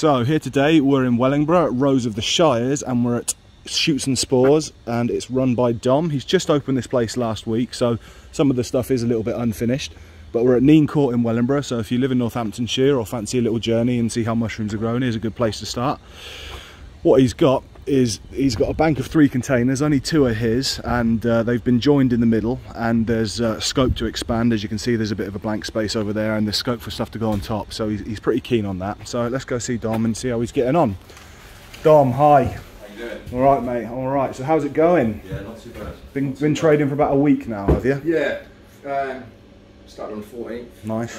So here today we're in Wellingborough at Rose of the Shires, and we're at Shoots and Spores, and it's run by Dom. He's just opened this place last week, so some of the stuff is a little bit unfinished. But we're at Nene in Wellingborough, so if you live in Northamptonshire or fancy a little journey and see how mushrooms are grown, here's a good place to start. What he's got is he's got a bank of 3 containers, only 2 are his, and they've been joined in the middle, and there's scope to expand. As you can see, there's a bit of a blank space over there, and there's scope for stuff to go on top, so he's pretty keen on that. So let's go see Dom and see how he's getting on. Dom, hi. How you doing? All right, mate. All right. So how's it going? Yeah, not too bad. Been trading for about a week now, have you? Yeah. Started on the 14th. Nice.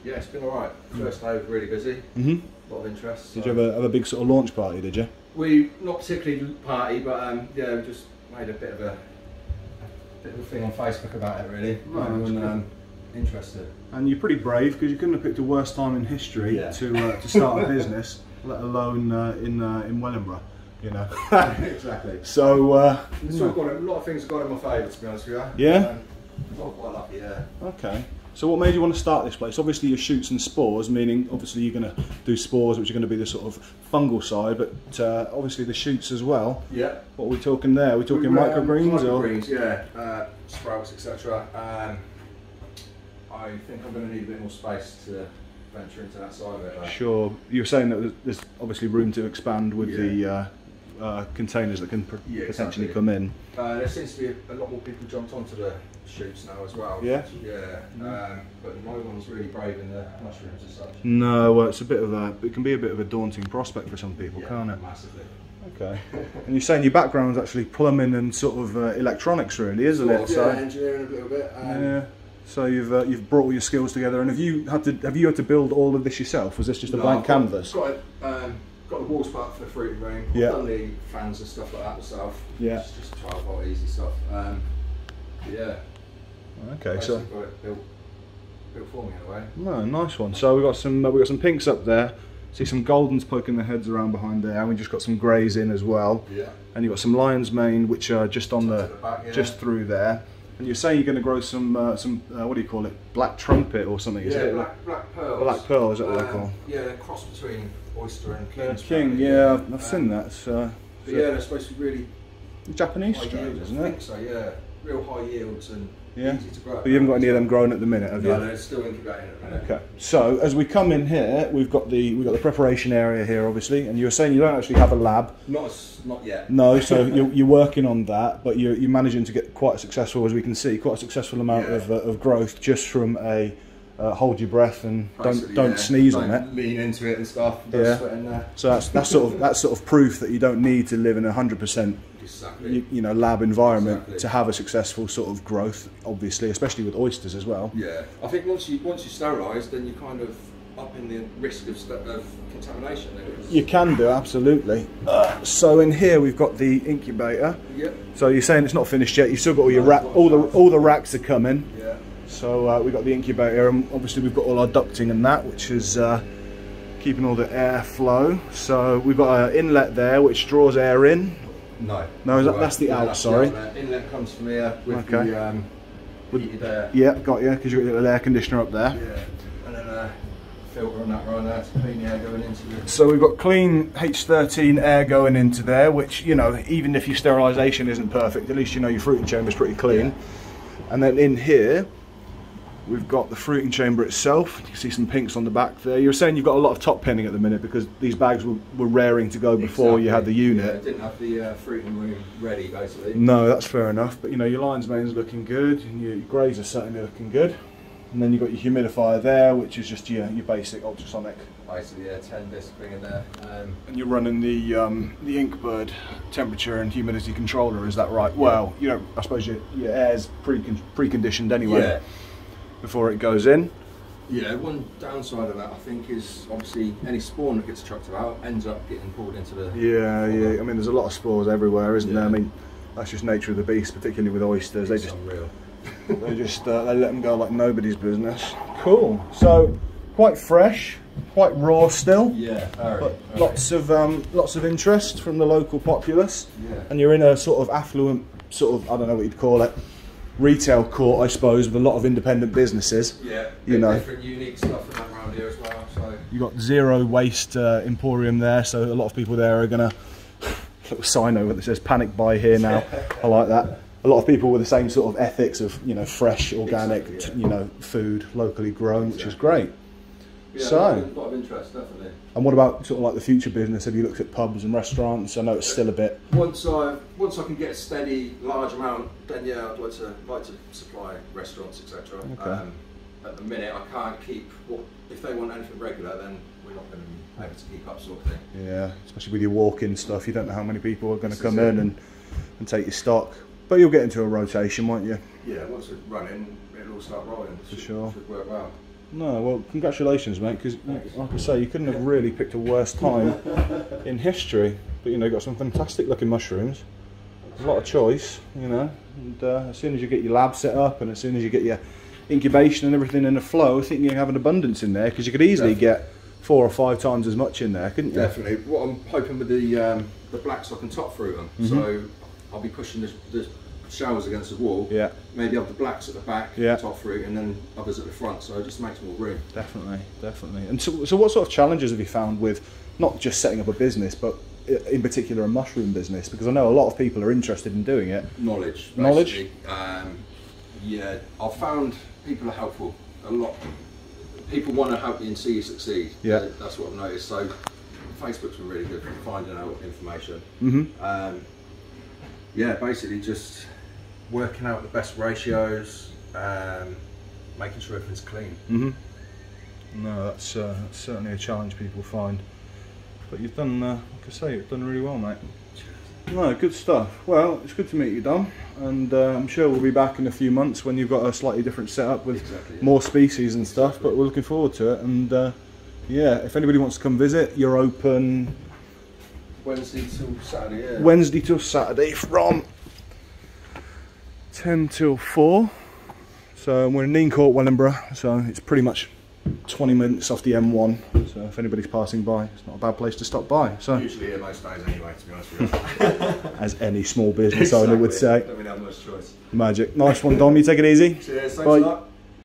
Yeah, it's been alright. First day was really busy. A lot of interest. Did you have a big sort of launch party, did you? We, not particularly party, but yeah, we just made a bit of a thing on Facebook about it, really. Right, everyone interested. And you're pretty brave, because you couldn't have picked a worse time in history to start a business, let alone in Wellingborough, you know. Exactly. So it's all got a lot of things have gone in my favour, to be honest with you. Yeah. Not quite lucky, yeah. Okay. So what made you want to start this place? Obviously your Shoots and Spores, meaning obviously you're going to do spores, which are going to be the sort of fungal side, but obviously the shoots as well. Yeah. What are we talking there? Are we talking microgreens? Microgreens, yeah. Sprouts, etc. I think I'm going to need a bit more space to venture into that side of it. Though. Sure. You're saying that there's obviously room to expand with the containers that can potentially come in. There seems to be a lot more people jumped onto the shoots now as well. Yeah. Yeah. But no one's really brave in the mushrooms as such. No, well, it can be a bit of a daunting prospect for some people, can't it? Massively. Okay. And you're saying your background's actually plumbing and sort of electronics, really, isn't it? So engineering a little bit. Yeah. So you've brought all your skills together, and have you had to build all of this yourself? Was this just a blank canvas? Got the walls put up for the fruiting room. Yeah. I've done the fans and stuff like that myself. Yeah. It's just 12 volt easy stuff. Yeah. Okay. So got it built for me in a way. No, nice one. So we got some pinks up there. See some goldens poking their heads around behind there, and we just got some greys in as well. Yeah. And you've got some lion's mane, which are just on the back, just through there. And you're saying you're going to grow some what do you call it? Black trumpet or something? Yeah, black pearls. Black pearl, is that what they're called? Yeah, they're a cross between oyster and king. King, yeah, I've seen that. So yeah, they're supposed to be really Japanese strains, isn't it? I think so, yeah. Real high yields and easy to grow. But you haven't got any of them growing at the minute, have you? No, they're still incubating at the minute. Okay. So as we come in here, we've got the preparation area here, obviously, and you were saying you don't actually have a lab. Not yet. No, so you're working on that, but you're managing to get quite successful, as we can see, quite a successful amount of growth just from a hold your breath and don't sneeze on it. Lean into it and stuff. Yeah. So that's sort of proof that you don't need to live in 100%. You know, lab environment to have a successful sort of growth, obviously, especially with oysters as well. Yeah, I think once you sterilise, then you kind of up in the risk of contamination. You can do, absolutely. So in here we've got the incubator. Yep. So you're saying it's not finished yet. You've still got all your all the racks are coming. Yeah. So we've got the incubator, and obviously we've got all our ducting and that, which is keeping all the air flow. So we've got an inlet there which draws air in. No, that's the out. Sorry. The inlet comes from here with the heated air. Yeah, got you, because you've got a little air conditioner up there. Yeah, and then a filter on that right there to clean the air going into it. So we've got clean H13 air going into there, which, you know, even if your sterilisation isn't perfect, at least you know your fruiting chamber is pretty clean. Yeah. And then in here we've got the fruiting chamber itself. You can see some pinks on the back there. You're saying you've got a lot of top pinning at the minute because these bags were raring to go before you had the unit. Yeah, I didn't have the fruiting room ready, basically. No, that's fair enough. But you know, your lion's mane's looking good, and your greys are certainly looking good. And then you've got your humidifier there, which is just your basic ultrasonic. Basically, yeah, 10 disc thing in there. And you're running the Inkbird temperature and humidity controller, is that right? Yeah. Well, you know, I suppose your air's preconditioned anyway. Yeah. Before it goes in. Yeah, one downside of that, I think, is obviously any spawn that gets chucked about ends up getting pulled into the... Yeah. I mean, there's a lot of spores everywhere, isn't there? I mean, that's just nature of the beast, particularly with oysters. It's unreal. They let them go like nobody's business. Cool. So, quite fresh, quite raw still. Yeah, but lots of interest from the local populace. Yeah. And you're in a sort of affluent, sort of, I don't know what you'd call it, retail court, I suppose, with a lot of independent businesses. Yeah, you know, different unique stuff around here as well. So You've got zero waste emporium there, so a lot of people there are gonna, little sign over that says panic buy here now. I like that. A lot of people with the same sort of ethics of, you know, fresh, organic, exactly, you know, food, locally grown, which is great. Yeah, So, a lot of interest, definitely. And what about sort of like the future business? Have you looked at pubs and restaurants? I know it's still a bit. Once I can get a steady, large amount, then yeah, I'd like to supply restaurants, etc. Okay. At the minute, I can't keep. If they want anything regular, then we're not going to be able to keep up, sort of thing. Yeah, especially with your walk-in stuff, you don't know how many people are going to come in and take your stock. But you'll get into a rotation, won't you? Yeah, once it's running, it'll all start rolling. For sure. Should work well. No, well, congratulations, mate, because like I say, you couldn't have really picked a worse time in history. But, you know, you've got some fantastic looking mushrooms. There's a lot of choice, you know, and as soon as you get your lab set up and as soon as you get your incubation and everything in a flow, I think you have an abundance in there, because you could easily get 4 or 5 times as much in there, couldn't you? Definitely. What I'm hoping with the blacks, I can top fruit them. So I'll be pushing the shells against the wall. Yeah. Maybe have the blacks at the back, top fruit, and then others at the front. So it just makes more room. Definitely, definitely. And so what sort of challenges have you found with not just setting up a business, but in particular a mushroom business? Because I know a lot of people are interested in doing it. Knowledge. Knowledge. Yeah, I've found people are helpful. A lot. People want to help you and see you succeed. Yeah. That's what I've noticed. So Facebook's been really good for finding out information. Yeah, basically just working out the best ratios, making sure everything's clean. No, that's certainly a challenge people find. But you've done, like I say, you've done really well, mate. No, good stuff. Well, it's good to meet you, Dom, and I'm sure we'll be back in a few months when you've got a slightly different setup with more species and stuff, but we're looking forward to it. And yeah, if anybody wants to come visit, you're open Wednesday till Saturday, yeah. Wednesday till Saturday from 10 till 4. So we're in Nene, Wellingborough, so it's pretty much 20 minutes off the M1. So if anybody's passing by, it's not a bad place to stop by. So usually here most days anyway, to be honest with you. As any small business owner would say. Don't really have much choice. Magic. Nice one, Dom. You take it easy. Cheers. Thanks Bye. a lot.